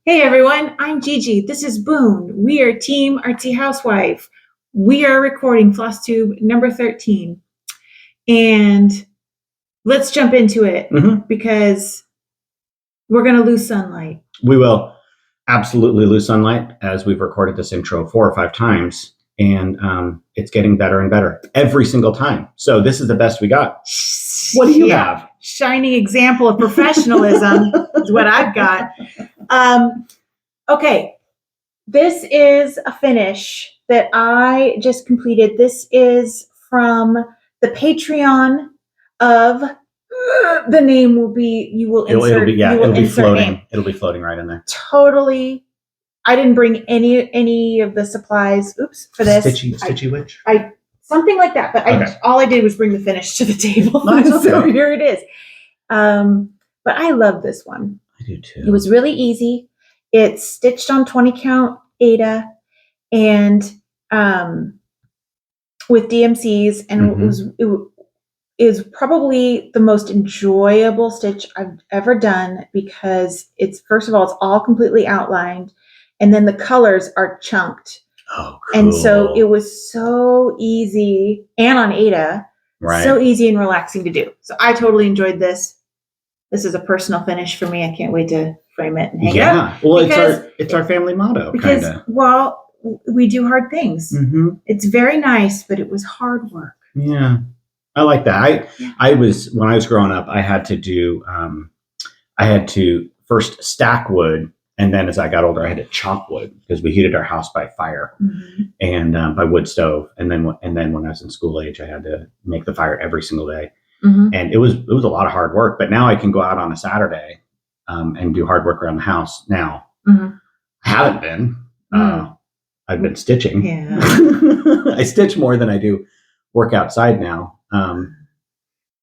Hey everyone, I'm Gigi. This is Boone. We are Team Artsy Housewife. We are recording Flosstube number 13. And let's jump into it because we're going to lose sunlight. We will absolutely lose sunlight as we've recorded this intro 4 or 5 times. And it's getting better and better every single time. So this is the best we got. What do you have? Shining example of professionalism is what I've got. Okay, this is a finish that I just completed. This is from the Patreon of the name will be, you will insert. It'll be floating. Name. It'll be floating right in there. Totally. I didn't bring any of the supplies. Oops, for this. Stitchy witch? Something like that. But okay. All I did was bring the finish to the table. Nice, okay. So here it is. But I love this one. I do too. It was really easy. It's stitched on 20 count Aida and with DMCs, and it is probably the most enjoyable stitch I've ever done because it's, first of all, it's all completely outlined, and then the colors are chunked. Oh, cool. And so it was so easy, and on Aida, right. So easy and relaxing to do. So I totally enjoyed this. This is a personal finish for me. I can't wait to frame it and hang it up. Well, it's our family motto. Because, kinda. Well, we do hard things. Mm-hmm. It's very nice, but it was hard work. Yeah, I like that. I was, when I was growing up, I had to do, I had to first stack wood, and then as I got older, I had to chop wood because we heated our house by fire and by wood stove. And then when I was in school age, I had to make the fire every single day. And it was a lot of hard work, but now I can go out on a Saturday and do hard work around the house. Now I haven't been. I've been stitching. Yeah. I stitch more than I do work outside now.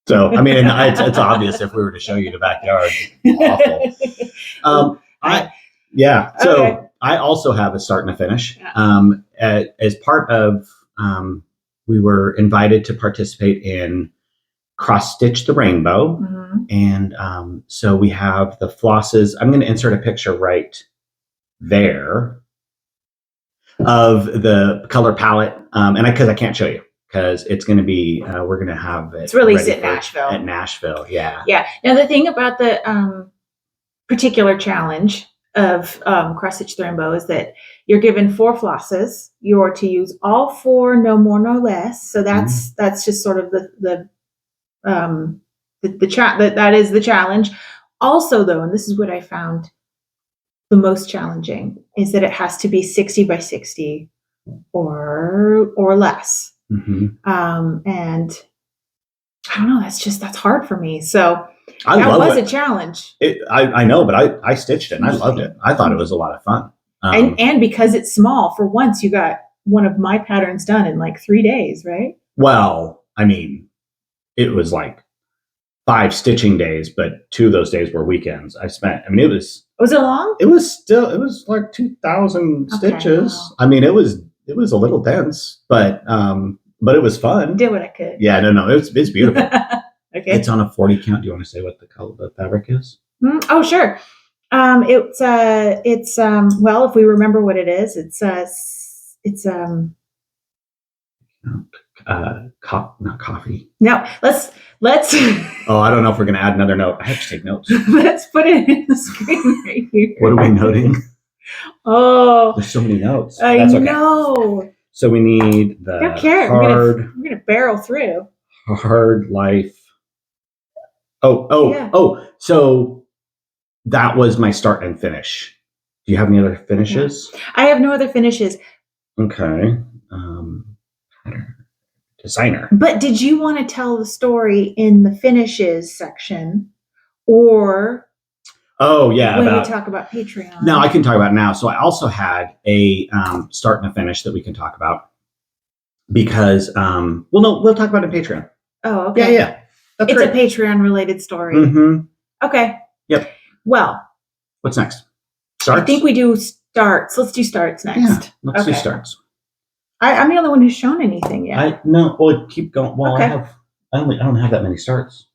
So I mean, it's obvious if we were to show you the backyard. It's awful. So okay. I also have a start and a finish. As part of, we were invited to participate in Cross Stitch the Rainbow. And so we have the flosses. I'm going to insert a picture right there of the color palette. Because I can't show you because it's going to be, we're going to have it. It's released at Nashville. At Nashville, yeah. Yeah. Now the thing about the particular challenge of Cross Stitch the Rainbow is that you're given 4 flosses. You're to use all 4, no more, no less. So that's just sort of that is the challenge. Also, though, and this is what I found the most challenging, is that it has to be 60 by 60 or less. And I don't know. That's hard for me. So that was a challenge. I know, but I stitched it and I loved it. I thought it was a lot of fun. And because it's small, for once you got one of my patterns done in like 3 days, right? Well, I mean, it was like 5 stitching days, but 2 of those days were weekends. Was it long? It was like 2,000 stitches. Wow. I mean, it was a little dense, but it was fun. Did what I could. Yeah, no, it's beautiful. Okay. It's on a 40 count. Do you want to say what the color of the fabric is? Oh, sure. It's well, if we remember what it is, it's not coffee. No, let's. Oh, I don't know if we're going to add another note. I have to take notes. Let's put it in the screen right here. What are we noting? Oh, there's so many notes. I know. So we need the don't care. We're gonna barrel through. Hard life. Oh. So that was my start and finish. Do you have any other finishes? I have no other finishes. Okay. Designer. But did you want to tell the story in the finishes section, or? Oh yeah. When we talk about Patreon. No, I can talk about it now. So I also had a start and a finish that we can talk about because we'll talk about it in Patreon. Oh, okay. Yeah. It's great. A Patreon related story. Okay. Yep. Well, what's next? Starts? I think we do starts. Let's do starts next. Yeah, let's do starts. I'm the only one who's shown anything yet. No, well, keep going. Well, okay. I don't have that many starts.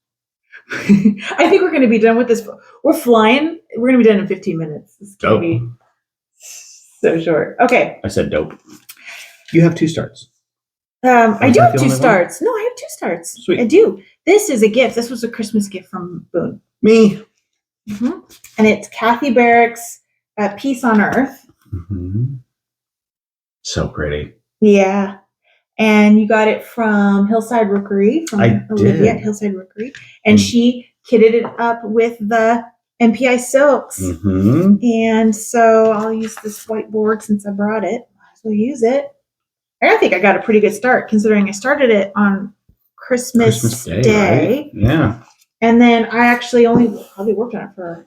I think we're going to be done with this. We're flying. We're going to be done in 15 minutes. It's going to be so short. Okay. I said dope. You have 2 starts. I do have 2 starts. No, I have 2 starts. Sweet. I do. This is a gift. This was a Christmas gift from Boone. Me. Mm-hmm. And it's Kathy Barrick's Peace on Earth. Mm-hmm. So pretty. Yeah. And you got it from Hillside Rookery, from Olivia at Hillside Rookery. And she kitted it up with the MPI silks. Mm-hmm. And so I'll use this whiteboard since I brought it. Might as well use it. I think I got a pretty good start considering I started it on Christmas Day. Right? Yeah. And then I actually probably worked on it for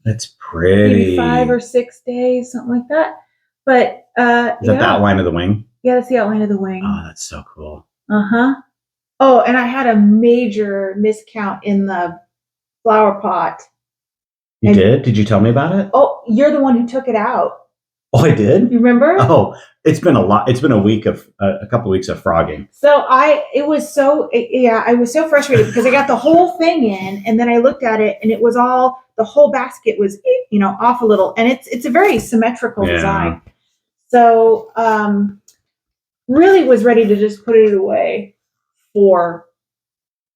That's pretty. maybe 5 or 6 days, something like that. But is that the outline of the wing? Yeah, that's the outline of the wing. Oh, that's so cool. Uh-huh. Oh, and I had a major miscount in the flower pot. You did? Did you tell me about it? Oh, you're the one who took it out. Oh, I did? You remember? Oh, it's been a lot. It's been a couple of weeks of frogging. So I was so frustrated because I got the whole thing in, and then I looked at it, and it was the whole basket was, off a little, and it's a very symmetrical design. So, really was ready to just put it away for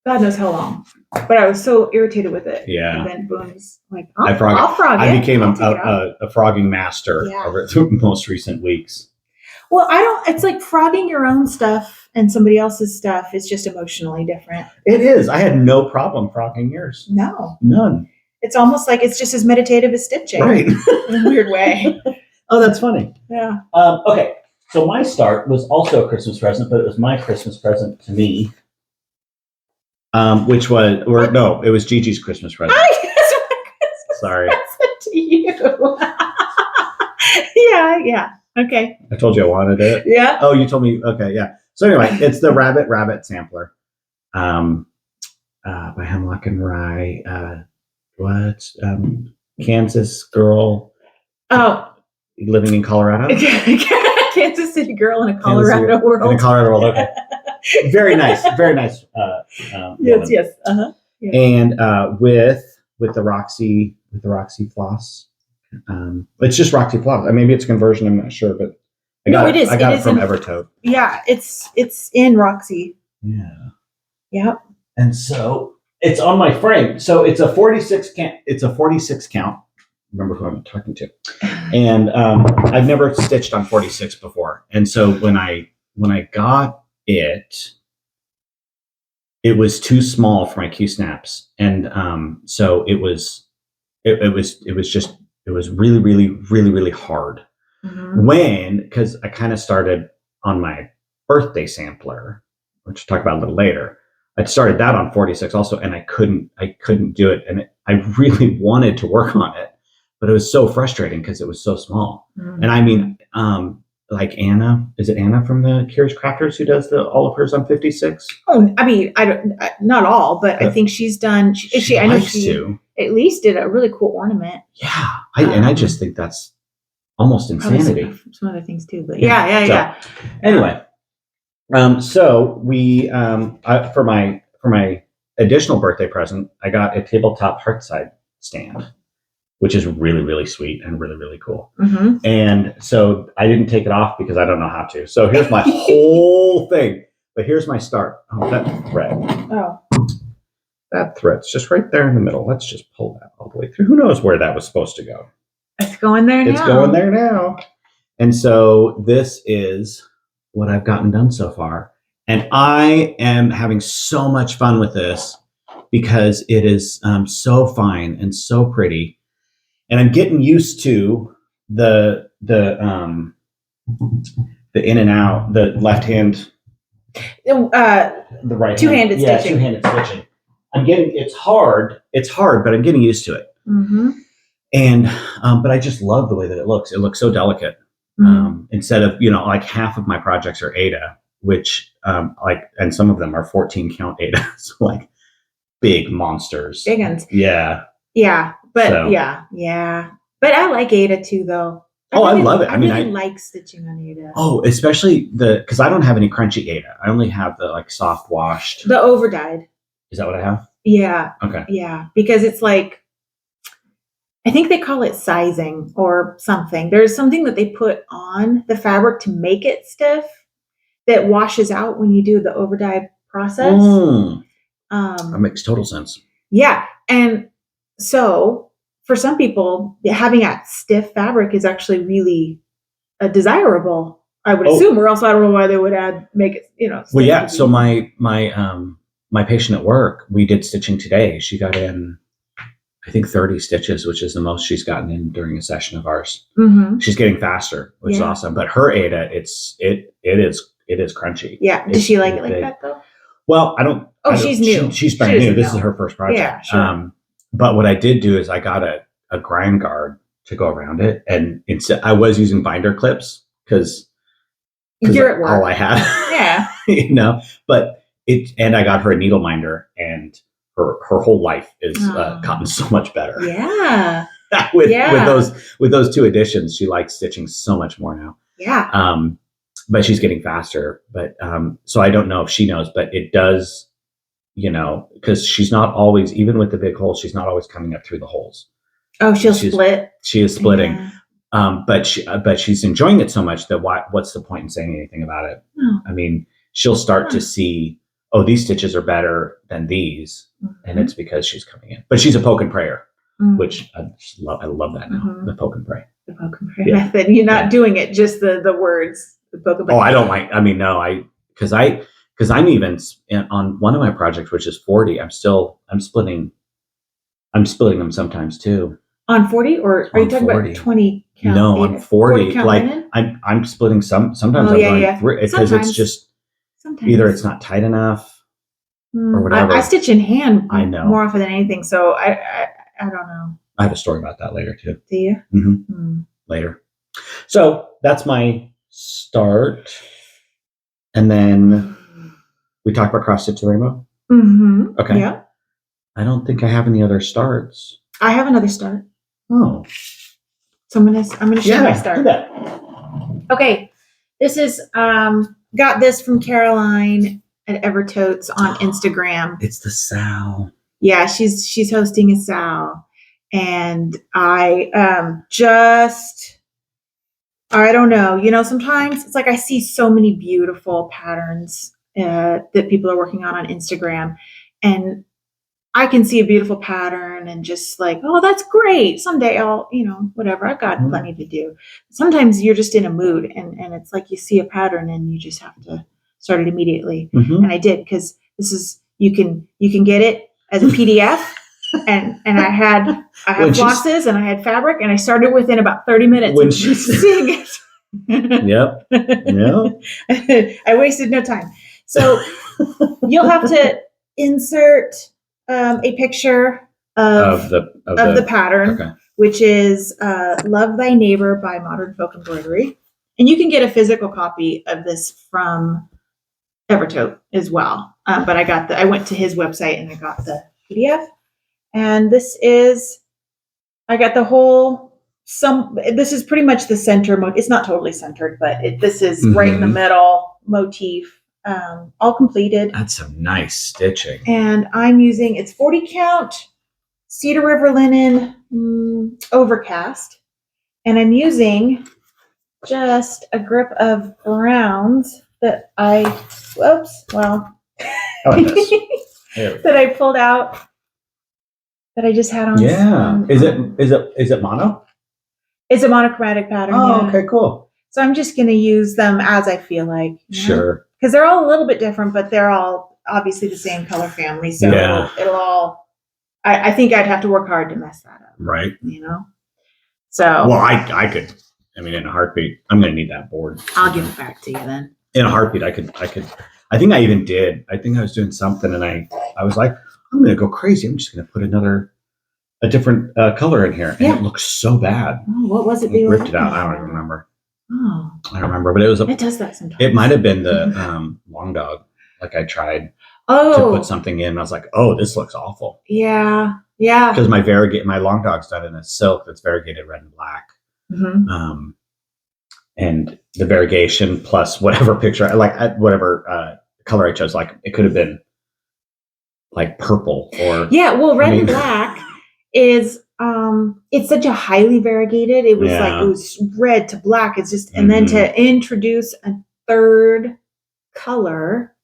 God knows how long. But I was so irritated with it. Yeah. And then Boone's like, I'll frog it. I became a frogging master over the most recent weeks. Well, it's like frogging your own stuff and somebody else's stuff is just emotionally different. It is. I had no problem frogging yours. No. None. It's almost like it's just as meditative as stitching. Right. In a weird way. Oh, that's funny. Yeah. Okay. So my start was also a Christmas present, but it was my Christmas present to me. Which was, it was Gigi's Christmas present. Sorry. Present to you. Yeah. Okay. I told you I wanted it. Yeah. Oh, you told me. Okay, yeah. So anyway, it's the Rabbit Sampler, by Hemlock and Rye. Kansas girl. Oh. Living in Colorado. Kansas City girl in a Colorado world. In a Colorado world. Okay. Very nice. Very nice. Yes. Uh-huh. Yeah. And with the Roxy floss. It's just Roxy floss. Maybe it's conversion. I'm not sure, but I got it from Evertote. Yeah, it's in Roxy. Yeah. Yep. And so it's on my frame. So it's a 46 count. It's a 46 count. Remember who I'm talking to. And I've never stitched on 46 before. And so when I got it was too small for my Q snaps. And so it was really, really, really, really hard. Mm-hmm. Because I kind of started on my birthday sampler, which I'll talk about a little later. I started that on 46 also, and I couldn't do it. And I really wanted to work on it, but it was so frustrating because it was so small. Mm-hmm. And I mean, like Anna, is it Anna from the Curious Crafters who does all of hers on 56? Oh, I mean, not all, but I think she's done. I know she at least did a really cool ornament. Yeah, and I just think that's almost insanity. Some other things too, but yeah. Anyway, so we for my additional birthday present, I got a tabletop heartside stand, which is really, really sweet and really, really cool. Mm-hmm. And so I didn't take it off because I don't know how to. So here's my whole thing. But here's my start. Oh, that thread. Oh. That thread's just right there in the middle. Let's just pull that all the way through. Who knows where that was supposed to go? It's going there now. It's going there now. And so this is what I've gotten done so far. And I am having so much fun with this because it is so fine and so pretty. And I'm getting used to the in and out, the left hand, the right two-handed hand. stitching. Yeah, two-handed stitching. It's hard, but I'm getting used to it. Mm-hmm. And but I just love the way that it looks. It looks so delicate. Mm-hmm. Instead of like half of my projects are Aida, which and some of them are 14 count Aida, so like big monsters, big ones. Yeah. But but I like Aida too, though. I love it. I really like stitching on Aida. Oh, especially because I don't have any crunchy Aida. I only have the like soft washed. The over dyed. Is that what I have? Yeah. Okay. Yeah. Because it's like, I think they call it sizing or something. There's something that they put on the fabric to make it stiff that washes out when you do the overdye process. That makes total sense. Yeah. And so for some people, having that stiff fabric is actually really desirable, I would assume, or else I don't know why they would make it, Well, yeah. So my patient at work, we did stitching today. She got in, I think 30 stitches, which is the most she's gotten in during a session of ours. Mm-hmm. She's getting faster, which is awesome. But her Ada, it is crunchy. Yeah. Does she like it like that though? Well, she's new. She's brand new. This is her first project. Yeah, sure. But what I did do is I got a grind guard to go around it, and I was using binder clips because you're at work. All I had. Yeah. But and I got her a needle minder, and her whole life is gotten so much better. Yeah. with those two additions, she likes stitching so much more now. Yeah. But she's getting faster. But so I don't know if she knows, but it does, because she's not always, even with the big holes, she's not always coming up through the holes. Oh, she'll split. She is splitting. Yeah. But she's enjoying it so much that what's the point in saying anything about it? Oh. I mean, she'll start to see, these stitches are better than these. Mm-hmm. And it's because she's coming in. But she's a poke and prayer, which I love that now, the poke and pray. The poke and pray method. You're not doing it, just the words. The poke and pray. Oh, I don't like, no, because I'm even on one of my projects, which is 40, I'm splitting them sometimes too. On 40, or are you talking 40. About 20 count? No, on 40 like linen? I'm splitting sometimes I'm going through because it's just either it's not tight enough or whatever. I stitch in hand I know more often than anything, so I don't know. I have a story about that later too. Do you? Mm-hmm. Later. So that's my start. And then we talked about cross stitch to rainbow. Mm-hmm. Okay. Yeah. I don't think I have any other starts. I have another start. Oh. So I'm gonna show my start. Do that. Okay. This is got this from Caroline at Evertotes on Instagram. It's the Sal. Yeah, she's hosting a Sal. And I don't know, sometimes it's like I see so many beautiful patterns that people are working on Instagram, and I can see a beautiful pattern and just like, oh, that's great. Someday I'll, whatever. I've got plenty to do. Sometimes you're just in a mood and it's like you see a pattern and you just have to start it immediately. Mm-hmm. And I did, because this is, you can get it as a PDF. And I had flosses and I had fabric, and I started within about 30 minutes of seeing it. Yep. Yeah. I wasted no time. So you'll have to insert a picture of the pattern, which is Love Thy Neighbor by Modern Folk Embroidery. And you can get a physical copy of this from Evertote as well. But I went to his website and I got the PDF. And this is, I got the whole, this is pretty much the center. It's not totally centered, but this is right in the middle motif, all completed. That's some nice stitching. And I'm using, it's 40 count Cedar River linen overcast. And I'm using just a grip of browns that I pulled out. That I just had on. Yeah. Is it mono? It's a monochromatic pattern. Oh, yeah. Okay, cool. So I'm just going to use them as I feel like. Sure. Because they're all a little bit different, but they're all obviously the same color family. So it'll all, I think I'd have to work hard to mess that up. Right. So. Well, I could, in a heartbeat, I'm going to need that board. I'll give it back to you then. In a heartbeat, I think I even did. I think I was doing something and I was like, I'm going to go crazy. I'm just going to put a different color in here. And it looks so bad. Oh, what was it? I ripped it out. I don't even remember. Oh. I don't remember, but it does that sometimes. It might have been the long dog. Like I tried to put something in. And I was like, oh, this looks awful. Yeah. Yeah. Because my long dog's done in a silk that's variegated red and black. Mm-hmm. And the variegation plus whatever picture, whatever color I chose, like it could have been like purple or Yeah, well, red I mean- and black is it's such a highly variegated. It was like Yeah. it was red to black. It's just and then to introduce a third color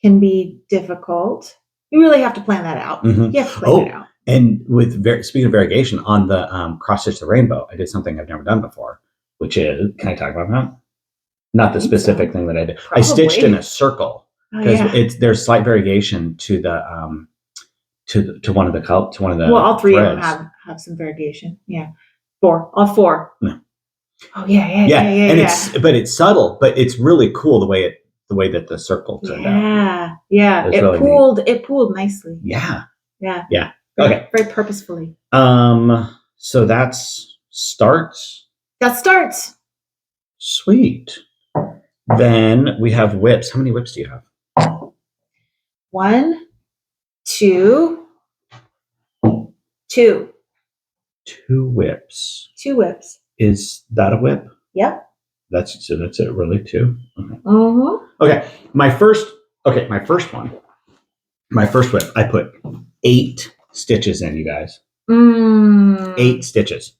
can be difficult. You really have to plan that out. Mhm. You have to plan it out. And with speaking of variegation on the cross stitch the rainbow, I did something I've never done before, which is, can I talk about that? Not the specific thing that I did. I stitched in a circle because there's slight variegation to the to one of the Well, all three threads. of them have some variegation. Yeah, all four. No. Oh yeah. And it's subtle, but it's really cool the way that the circle turned out. Yeah. It's It really pooled. It pooled nicely. Yeah. Okay. Very purposefully. So that's starts. That starts. Sweet. Then we have whips. How many whips do you have? 1, 2, 2. 2 whips. 2 whips. Is that a whip? Yep. That's it. Really, 2. Okay. Mm-hmm. Okay. My first one. My first whip. I put 8 stitches in, you guys. 8 stitches.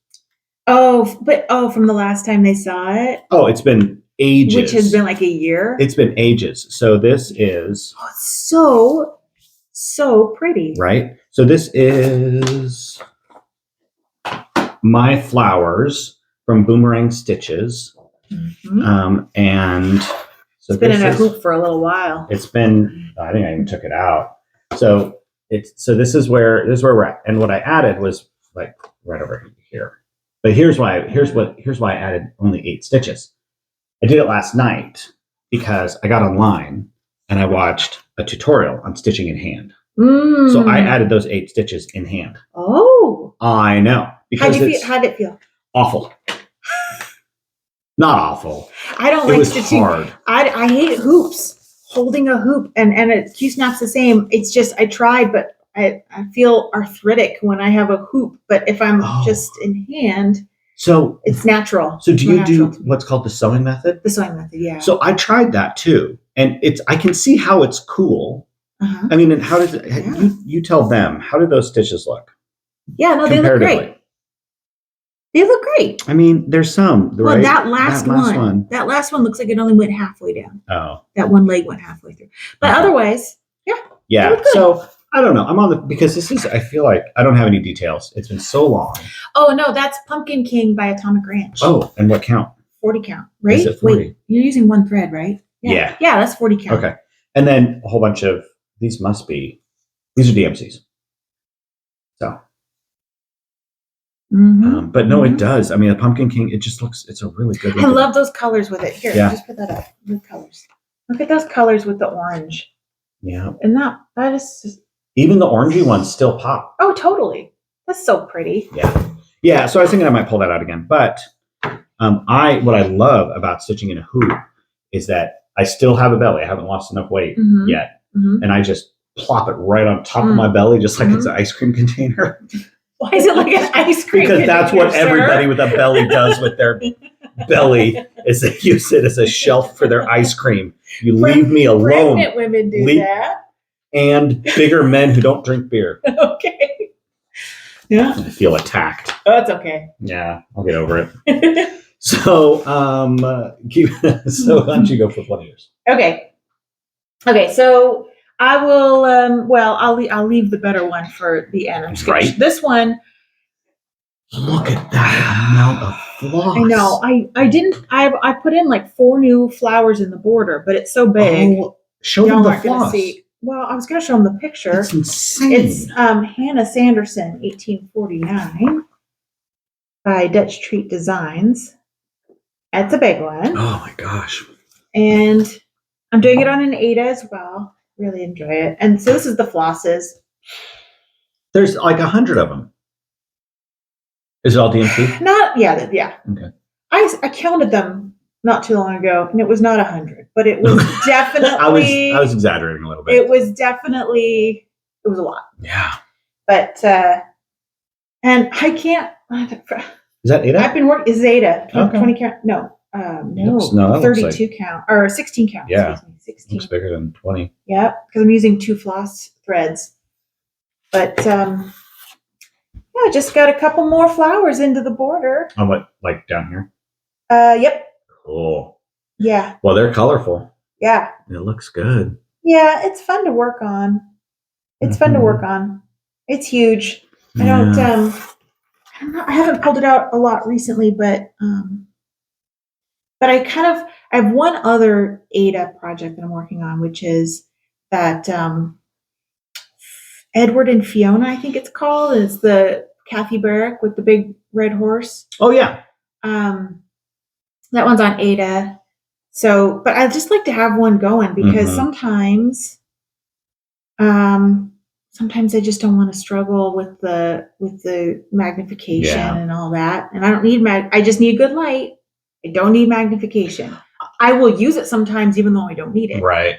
From the last time they saw it. Oh, it's been ages. Which has been like a year. It's been ages. So this is so pretty. Right. So this is my flowers from Boomerang Stitches. Mm-hmm. And so it's been in a hoop for a little while. It's been, I think I even took it out. So this is where we're at. And what I added was like right over here. But here's why I added only 8 stitches. I did it last night because I got online and I watched a tutorial on stitching in hand. So I added those 8 stitches in hand. Oh. I know. How'd it feel? Awful. Not awful. I don't like stitching. Hard. I hate hoops. Holding a hoop and a Q-snap's the same. It's just I tried, but I feel arthritic when I have a hoop. But if I'm just in hand, so it's natural. So do you do what's called the sewing method? The sewing method, yeah. So I tried that too, and I can see how it's cool. Uh-huh. I mean, and how does it? You tell them, how do those stitches look? Yeah, no, they look great. They look great. I mean, there's some. Well, right? That last one looks like it only went halfway down. Oh. That one leg went halfway through. But otherwise, yeah. Yeah. So I don't know. I'm on because this is, I feel like I don't have any details. It's been so long. Oh, no, that's Pumpkin King by Atomic Ranch. Oh, and what count? 40 count, right? Is it 40? Wait, you're using one thread, right? Yeah. Yeah, that's 40 count. Okay. And then a whole bunch of, these are DMCs. So. Mm-hmm. But no, it does. I mean, a Pumpkin King, it just looks, it's a really good I love those colors with it. Here, just put that up. The colors. Look at those colors with the orange. Yeah. And that is just... Even the orangey ones still pop. Oh, totally. That's so pretty. Yeah. Yeah. So I was thinking I might pull that out again. But what I love about stitching in a hoop is that I still have a belly. I haven't lost enough weight yet. Mm-hmm. And I just plop it right on top of my belly, just like it's an ice cream container. Why is it like an ice cream Because that's what everybody with a belly does with their belly, is they use it as a shelf for their ice cream. You leave me alone. Pregnant women do that. And bigger men who don't drink beer. Okay. Yeah. I feel attacked. Oh, that's okay. Yeah, I'll get over it. So, why don't you go for one of yours? Okay. So I will. I'll leave the better one for the end. I'm just right. This one. Look at that amount of floss. I know. I didn't. I put in like 4 new flowers in the border, but it's so big. Oh, show them the floss. Well, I was going to show them the picture. It's insane. It's Hannah Sanderson, 1849, by Dutch Treat Designs. That's a big one. Oh my gosh. And I'm doing it on an Aida as well. Really enjoy it. And so this is the flosses. There's like 100 of them. Is it all DMC? Yeah. Okay. I counted them not too long ago, and it was not 100, but it was definitely. I was exaggerating a little bit. It was a lot. Yeah. But and I can't. Is that Aida? I've been working. Is Aida 20 count? No, 32 count or 16 count. Yeah, 16. Looks bigger than 20. Yeah, because I'm using 2 floss threads. But just got a couple more flowers into the border. Oh, what, like down here? Yep. Cool. Yeah. Well, they're colorful. Yeah. It looks good. Yeah, it's fun to work on. It's fun to work on. It's huge. I don't know. I haven't pulled it out a lot recently, but I have one other Ada project that I'm working on, which is that Edward and Fiona, I think it's called. It's the Kathy Barrick with the big red horse. Oh yeah. That one's on Ada. So, but I just like to have one going because sometimes I just don't want to struggle with the magnification and all that. And I don't need I just need good light. I don't need magnification. I will use it sometimes even though I don't need it. Right.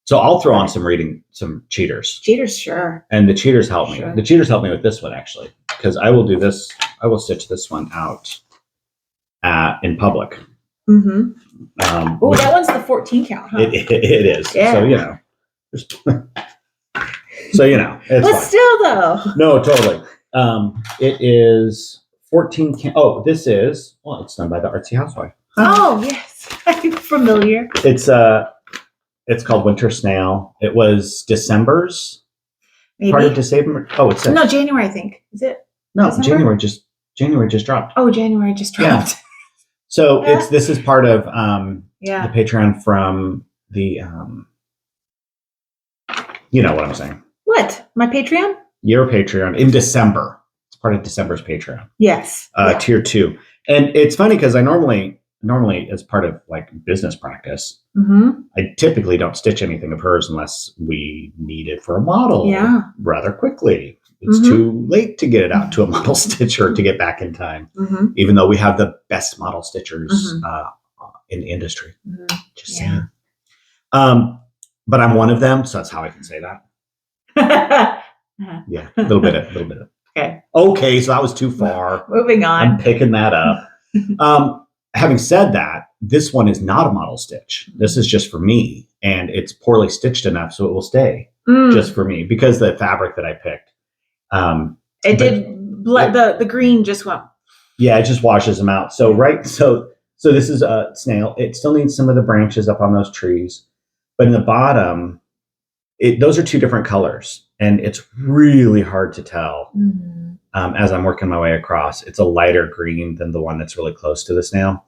So I'll throw on some cheaters. Cheaters, sure. And the cheaters help me. Sure. The cheaters help me with this one actually, because I will do this. I will stitch this one out in public. Mm-hmm. That one's the 14 count, huh? It is. Yeah. So so it's but fine. still though. No, totally. It is 14 count. Oh, this is it's done by the Artsy Housewife. Oh yes, I'm familiar. It's called Winter Snail. It was December's. Maybe. Part of December. Oh, it's no January. I think is it. No, December? January just dropped. Oh, January just dropped. Yeah. So this is part of the Patreon from the you know what I'm saying. What? My Patreon? Your Patreon in December. It's part of December's Patreon. Yes. Tier 2. And it's funny because I normally as part of like business practice, I typically don't stitch anything of hers unless we need it for a model rather quickly. It's too late to get it out to a model stitcher to get back in time, even though we have the best model stitchers in the industry. Just saying. But I'm one of them, so that's how I can say that. Yeah, a little bit of. Okay, so that was too far. Moving on. I'm picking that up. Having said that, this one is not a model stitch. This is just for me, and it's poorly stitched enough so it will stay just for me because the fabric that I picked. The green just went. Yeah, it just washes them out. So so this is a snail. It still needs some of the branches up on those trees, but in the bottom, those are two different colors, and it's really hard to tell as I'm working my way across. It's a lighter green than the one that's really close to the snail.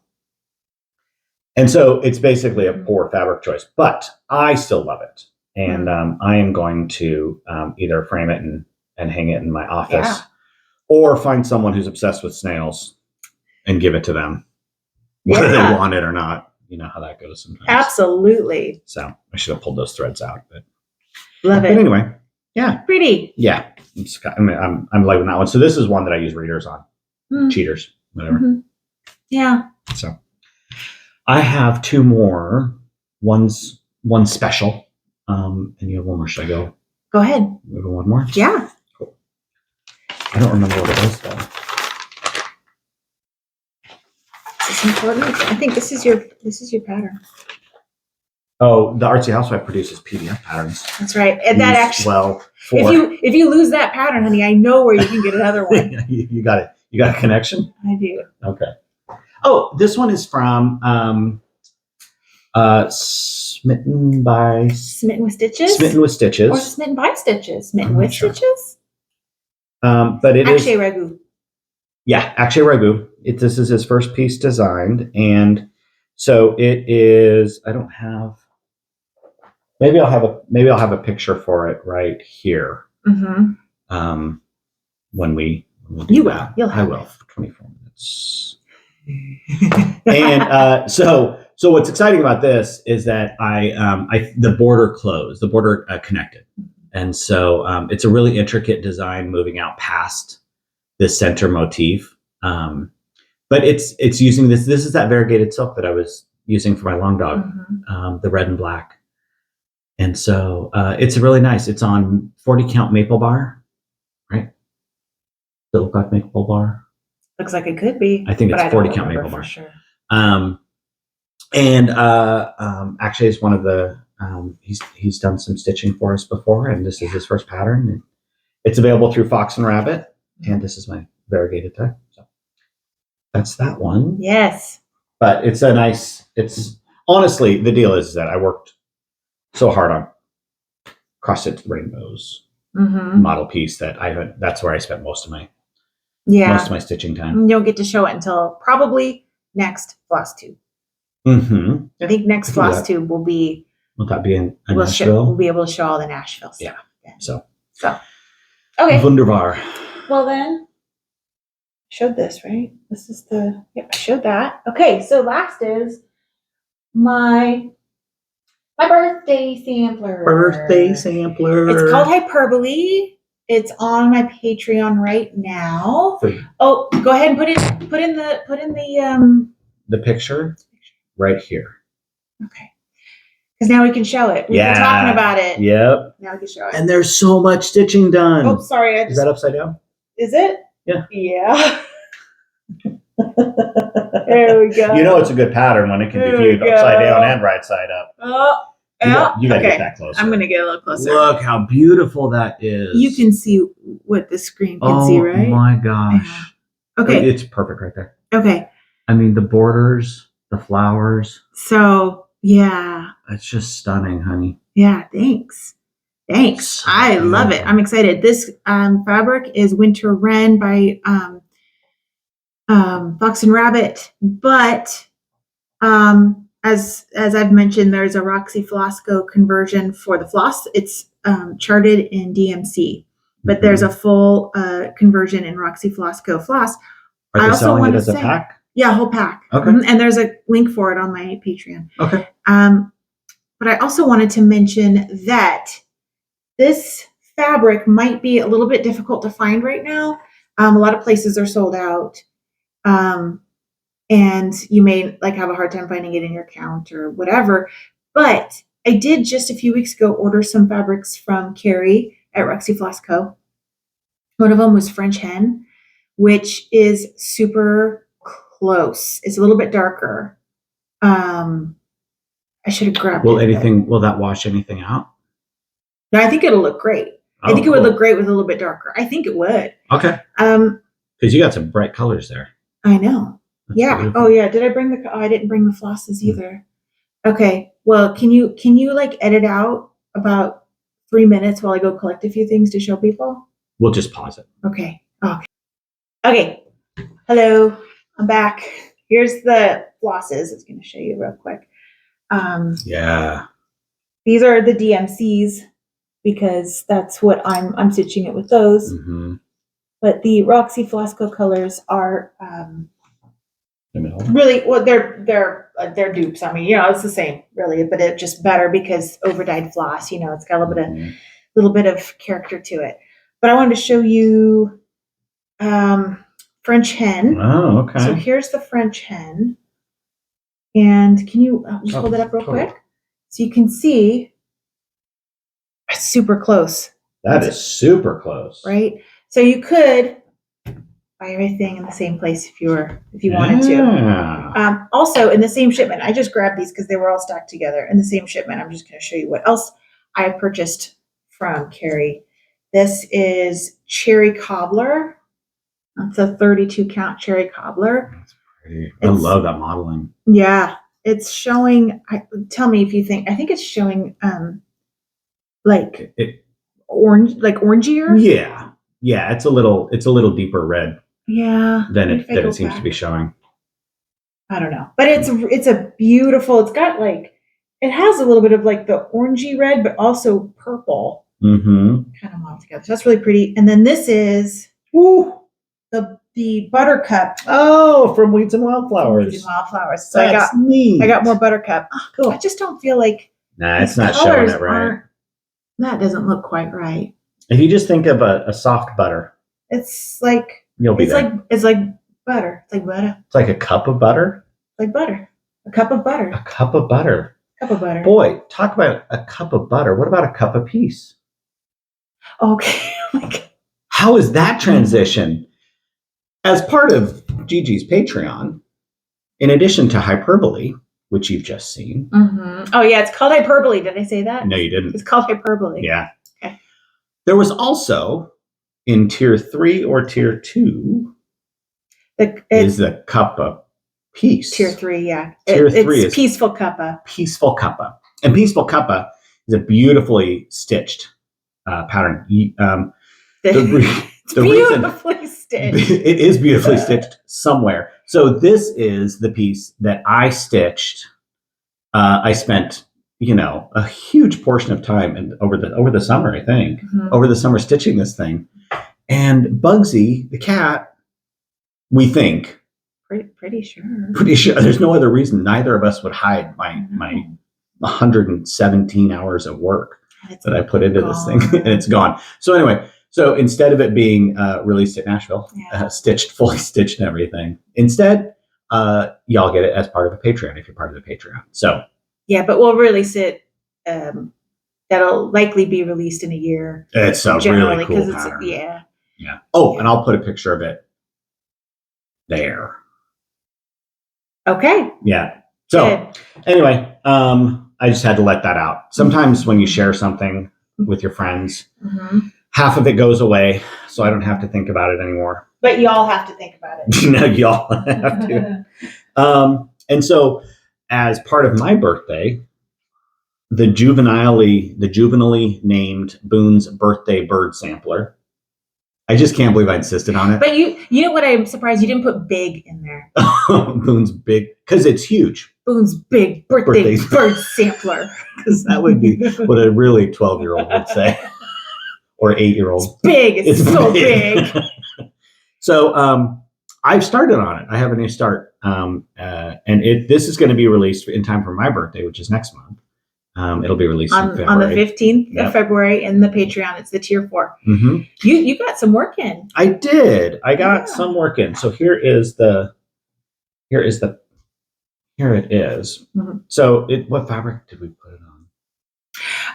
And so it's basically a poor fabric choice, but I still love it. And I am going to either frame it and hang it in my office or find someone who's obsessed with snails and give it to them, whether they want it or not. You know how that goes sometimes. Absolutely. So I should have pulled those threads out, but love it. But anyway, yeah, pretty. Yeah, I'm liking that one. So this is one that I use readers on, cheaters, whatever. Yeah. So I have two more. One's special, and you have one more. Should I go? Go ahead. We go one more. Yeah. Cool. I don't remember what it was though. Is this important? I think this is your pattern. Oh, the Artsy Housewife produces PDF patterns. That's right. And that actually, if you lose that pattern, honey, I know where you can get another one. You got it. You got a connection? I do. Okay. Oh, this one is from Smitten with Stitches. Smitten with Stitches. Or Smitten by Stitches. Smitten with Stitches. But it Akshay Ragu. Yeah, Akshay Ragu. This is his first piece designed, and so it is. I don't have. Maybe I'll have a picture for it right here. When we do that. I will for 24 minutes. And so what's exciting about this is that the border closed, the border connected, and so it's a really intricate design moving out past this center motif. But it's using this. This is that variegated silk that I was using for my long dog, the red and black. And so it's really nice. It's on 40 count maple bar, right? Does it look like maple bar? Looks like it could be. I think it's 40 count maple bar. Sure. Actually, is one of the he's done some stitching for us before, and this is his first pattern. It's available through Fox and Rabbit, and this is my variegated tie. So that's that one. Yes. But it's a nice. It's honestly the deal is that I worked so hard on cross-stitch rainbows model piece that that's where I spent most of my stitching time. You'll get to show it until probably next Flosstube. Mm-hmm. I think next Flosstube will be. Will that be in Nashville? We'll be able to show all the Nashville stuff. Yeah. So. Okay. Wunderbar. Well then, showed this, right? This is I showed that. Okay, so last is my birthday sampler. It's called Hyperbole. It's on my Patreon right now. Oh, go ahead and put in the picture right here. Okay. Because now we can show it. We've been talking about it. Yep. Now we can show it. And there's so much stitching done. Oh, sorry. Is that upside down? Is it? Yeah. Yeah. There we go. You know it's a good pattern when it can be viewed upside down and right side up. Oh, you gotta get that closer. I'm going to get a little closer. Look how beautiful that is. You can see what the screen can see, right? Oh my gosh. Yeah. Okay. It's perfect right there. Okay. I mean, the borders, the flowers. So, yeah. It's just stunning, honey. Yeah, thanks. So I love it. I'm excited. This fabric is Winter Wren by Fox and Rabbit, but as I've mentioned, there's a Roxy Flosco conversion for the floss. It's charted in DMC, but there's a full conversion in Roxy Flosco floss. Are they selling it as a pack? Yeah, a whole pack. Okay. And there's a link for it on my Patreon. Okay. But I also wanted to mention that this fabric might be a little bit difficult to find right now. A lot of places are sold out. And you may have a hard time finding it in your count or whatever. But I did just a few weeks ago order some fabrics from Carrie at Roxy Flosco. One of them was French Hen, which is super close. It's a little bit darker. I should have grabbed it. Will that wash anything out? No, I think it'll look great. I think it would look great with a little bit darker. I think it would. Okay. Because you got some bright colors there. I know. That's yeah. beautiful. Oh yeah. Did I bring I didn't bring the flosses either. Okay. Well, can you edit out about 3 minutes while I go collect a few things to show people? We'll just pause it. Okay. Okay. Hello. I'm back. Here's the flosses. It's going to show you real quick. Yeah. These are the DMCs because that's what I'm stitching it with those. Mm-hmm. But the Roxy Flosco colors are really well. They're dupes. I mean, it's the same, really, but it's just better because overdyed floss. It's got a little bit of character to it. But I wanted to show you French Hen. Oh, okay. So here's the French Hen, and can you just hold it up real quick so you can see? It's super close. That is super close, right? So you could buy everything in the same place if you wanted to. Also, in the same shipment, I just grabbed these because they were all stacked together. In the same shipment, I'm just going to show you what else I purchased from Carrie. This is Cherry Cobbler. That's a 32 count Cherry Cobbler. That's pretty. I love that modeling. Yeah, it's showing. Tell me if you think. I think it's showing orange, orangier. Yeah, it's a little deeper red. Yeah. Than it seems to be showing. I don't know. But it's a beautiful, it's got it has a little bit of the orangey red, but also purple. Mm-hmm. Kind of all together. So that's really pretty. And then this is the buttercup. Oh, from Weeds and Wildflowers. So that's neat. I got more buttercup. Oh, cool. I just don't feel like it's not showing it right. That doesn't look quite right. If you just think of a soft butter, it's you'll be there. It's like butter. It's like butter. It's like a cup of butter. Like butter. A cup of butter. A cup of butter. Cup of butter. Boy, talk about a cup of butter. What about a cup of peace? Okay. How is that transition? As part of Gigi's Patreon, in addition to Hyperbole, which you've just seen. Mm-hmm. Oh yeah, it's called Hyperbole. Did I say that? No, you didn't. It's called Hyperbole. Yeah. Okay. There was also in tier 3 or tier 2 is the cuppa piece. Tier 3, yeah. Tier 3 is peaceful cuppa. Peaceful cuppa. And peaceful cuppa is a beautifully stitched pattern. It's beautifully stitched. It is beautifully stitched somewhere. So this is the piece that I stitched. I spent, a huge portion of time over the summer, I think, over the summer stitching this thing. And Bugsy, the cat, we think. Pretty sure. Pretty sure. There's no other reason neither of us would hide my 117 hours of work that I put into this thing, and it's gone. So anyway, instead of it being released at Nashville, fully stitched and everything, instead, y'all get it as part of a Patreon if you're part of the Patreon. So yeah, but we'll release it. That'll likely be released in a year. It's a really cool pattern. Yeah. Oh, and I'll put a picture of it there. Okay. Yeah. So anyway, I just had to let that out. Sometimes when you share something with your friends, half of it goes away, so I don't have to think about it anymore. But y'all have to think about it. No, y'all have to. And so, as part of my birthday, the juvenilely named Boone's Birthday Bird Sampler. I just can't believe I insisted on it. But you know what? I'm surprised you didn't put big in there. Boone's big, because it's huge. Boone's big birthday bird sampler. Because that would be what a really 12-year-old would say. Or 8-year-old. It's big. It's so big. So I've started on it. I have a new start. And this is going to be released in time for my birthday, which is next month. It'll be released in February. On the 15th of February in the Patreon. It's the tier 4. You got some work in. I did. I got some work in. So here it is. So what fabric did we put it on?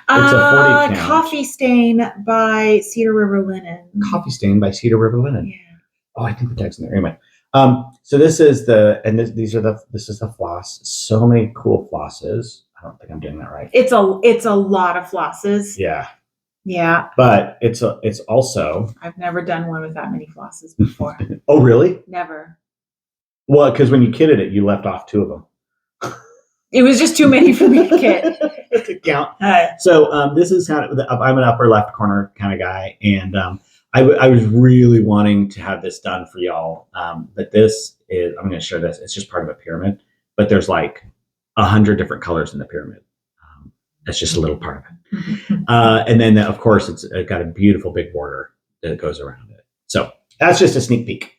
It's a 40 count. Coffee Stain by Cedar River Linen. Coffee Stain by Cedar River Linen. Yeah. Oh, I think the tag's in there. Anyway. So this is this is the floss. So many cool flosses. I don't think I'm doing that right. It's a lot of flosses. Yeah. Yeah. But it's also. I've never done one with that many flosses before. Oh, really? Never. Well, because when you kitted it, you left off 2 of them. It was just too many for me to kit. To count. So this is kind of, I'm an upper left corner kind of guy, and I was really wanting to have this done for y'all. But this is, I'm going to show this. It's just part of a pyramid, but there's like 100 different colors in the pyramid. That's just a little part of it. And then, of course, it's got a beautiful big border that goes around it. So that's just a sneak peek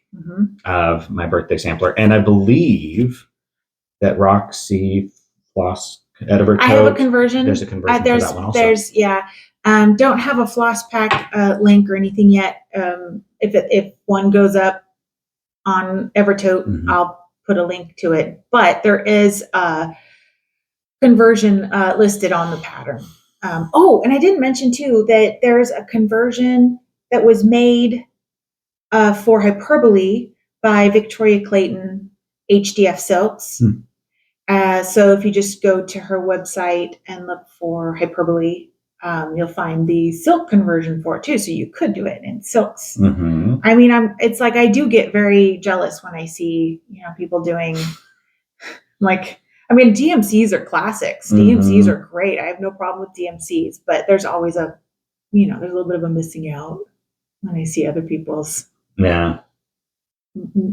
of my birthday sampler. And I believe that Roxy Floss Editor I have a conversion. There's a conversion for that one also. Don't have a floss pack link or anything yet. If one goes up on Evertote, I'll put a link to it. But there is a conversion listed on the pattern. And I didn't mention too that there's a conversion that was made for Hyperbole by Victoria Clayton HDF Silks. So if you just go to her website and look for Hyperbole, you'll find the silk conversion for it too. So you could do it in silks. I mean, it's like I do get very jealous when I see people doing DMCs are classics. DMCs are great. I have no problem with DMCs, but there's always there's a little bit of a missing out when I see other people's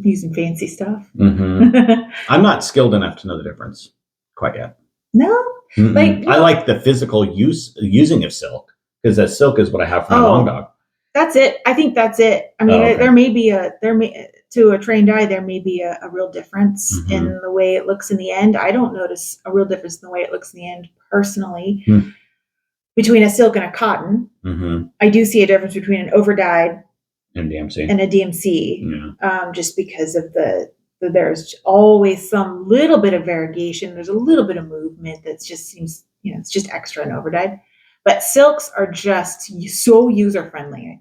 using fancy stuff. I'm not skilled enough to know the difference quite yet. No, I like the physical using of silk, because that silk is what I have for my long dog. That's it. I think that's it. I mean, there may be to a trained eye, there may be a real difference in the way it looks in the end. I don't notice a real difference in the way it looks in the end personally between a silk and a cotton. I do see a difference between an overdyed and DMC and a DMC, just because of there's always some little bit of variegation. There's a little bit of movement that just seems, it's just extra and overdyed. But silks are just so user friendly.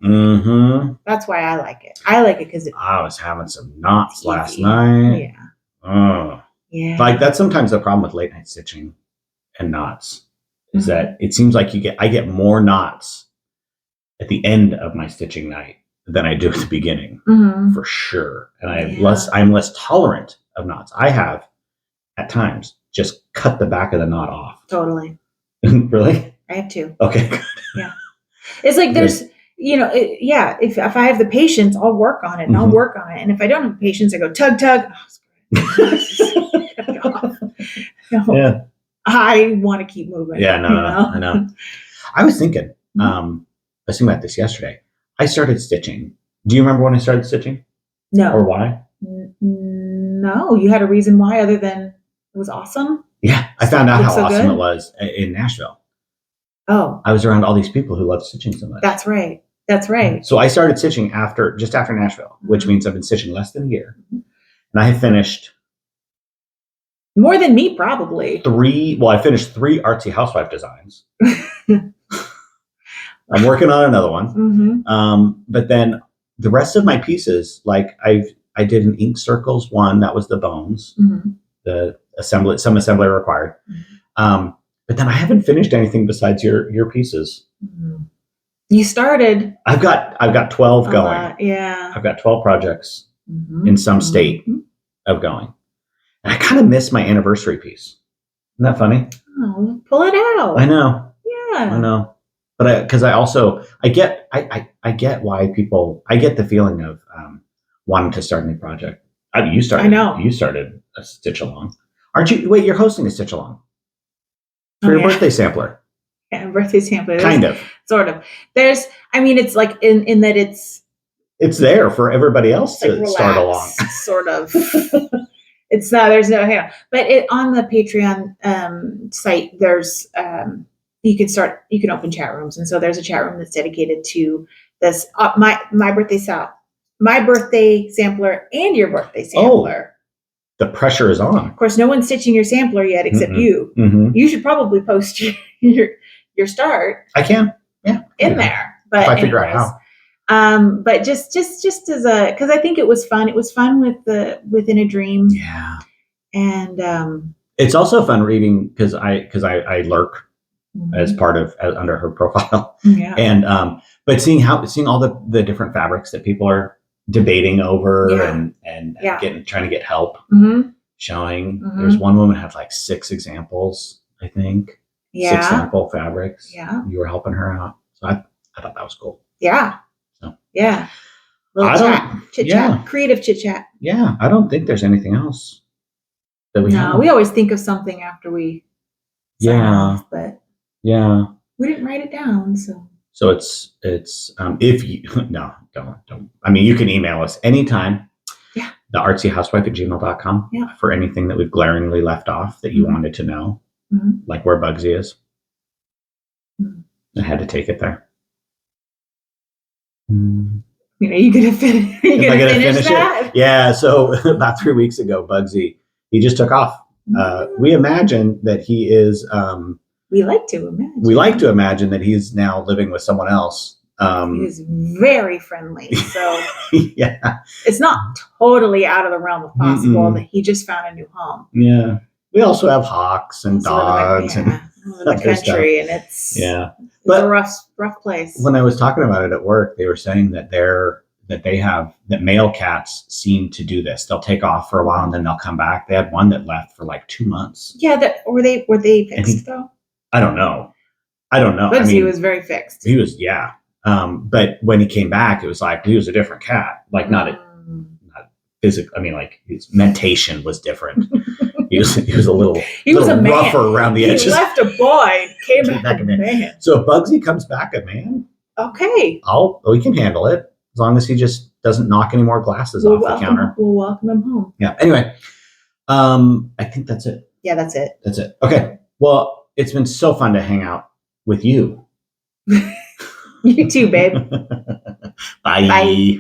That's why I like it. I like it because I was having some knots last night. Yeah. Like that's sometimes the problem with late night stitching and knots is that it seems like I get more knots at the end of my stitching night than I do at the beginning, Mhm. for sure. And Yeah. I'm less tolerant of knots. I have at times just cut the back of the knot off. Totally. Really? I have to. Okay. Yeah. It's like there's, if I have the patience, I'll work on it and I'll Mhm. work on it. And if I don't have patience, I go tug, tug. Oh, cut it off. No, Yeah. I want to keep moving. Yeah. No. I know. I was thinking. Mhm. I was thinking about this yesterday. I started stitching. Do you remember when I started stitching, No. or why? No, you had a reason why other than it was awesome? Yeah, I found out Looks how so awesome good? it was in Nashville. Oh, I was around all these people who love stitching so much. that's right. That's right. So I started stitching just after Nashville, which Mhm. means I've been stitching less than a year. Mhm. And I have finished More than me, probably. I finished 3 artsy housewife designs. I'm working on another one. Mm-hmm. But then the rest of my pieces, like I did an ink circles one, that was the bones, Mm-hmm. some assembly required. Mm-hmm. But then I haven't finished anything besides your pieces. Mm-hmm. You started. I've got 12 going. Yeah. I've got 12 projects Mm-hmm. in some state of going. And I kind of miss my anniversary piece. Isn't that funny? Oh, pull it out. I know. Yeah. I know. But because I get why people, I get the feeling of wanting to start a new project. You started a stitch along. Aren't you? Wait, you're hosting a stitch along for your birthday sampler. Yeah, birthday sampler. Kind of. Sort of. It's like in that it's there for everybody else to relax, start along. Sort of. It's not, there's no, but on the Patreon site, there's, you can open chat rooms. And so there's a chat room that's dedicated to this, my birthday sampler and your birthday sampler. The pressure is on. Of course, no one's stitching your sampler yet, except you. Mm-hmm. You should probably post your start. I can. Yeah. In there. But if I figure out how. But just as because I think it was fun. It was fun within a dream. Yeah. And it's also fun reading because I lurk as part of under her profile. Yeah. And but seeing all the different fabrics that people are debating over and trying to get help showing. There's one woman had like 6 examples, I think. Yeah. 6 sample fabrics. Yeah. You were helping her out. So I thought that was cool. Yeah. So yeah. Chit chat. Creative chit chat. Yeah. I don't think there's anything else that we have. We always think of something after we sign off, but we didn't write it down, so. So it's if you don't. I mean, you can email us anytime. Yeah. theartsyhousewife@gmail.com for anything that we've glaringly left off that you wanted to know, like where Bugsy is. I had to take it there. Are you gonna finish? Are you gonna finish that? It? Yeah. So about 3 weeks ago, Bugsy, he just took off. We imagine that he is. We like to imagine that he's now living with someone else. He's very friendly, so yeah, it's not totally out of the realm of possible that he just found a new home. Yeah, we also have hawks and dogs and the country, and it's a rough place. When I was talking about it at work, they were saying that that male cats seem to do this. They'll take off for a while and then they'll come back. They had one that left for like 2 months. Yeah, were they fixed though? I don't know. But he was very fixed. He was, but when he came back, it was like he was a different cat. Like not physical. I mean, like his mentation was different. He was a little rougher around the edges. He left a boy, came back a man. So if Bugsy comes back a man, okay, we can handle it as long as he just doesn't knock any more glasses off the counter. We'll welcome him home. Yeah. Anyway, I think that's it. Yeah, that's it. That's it. Okay. Well, it's been so fun to hang out with you. You too, babe. Bye.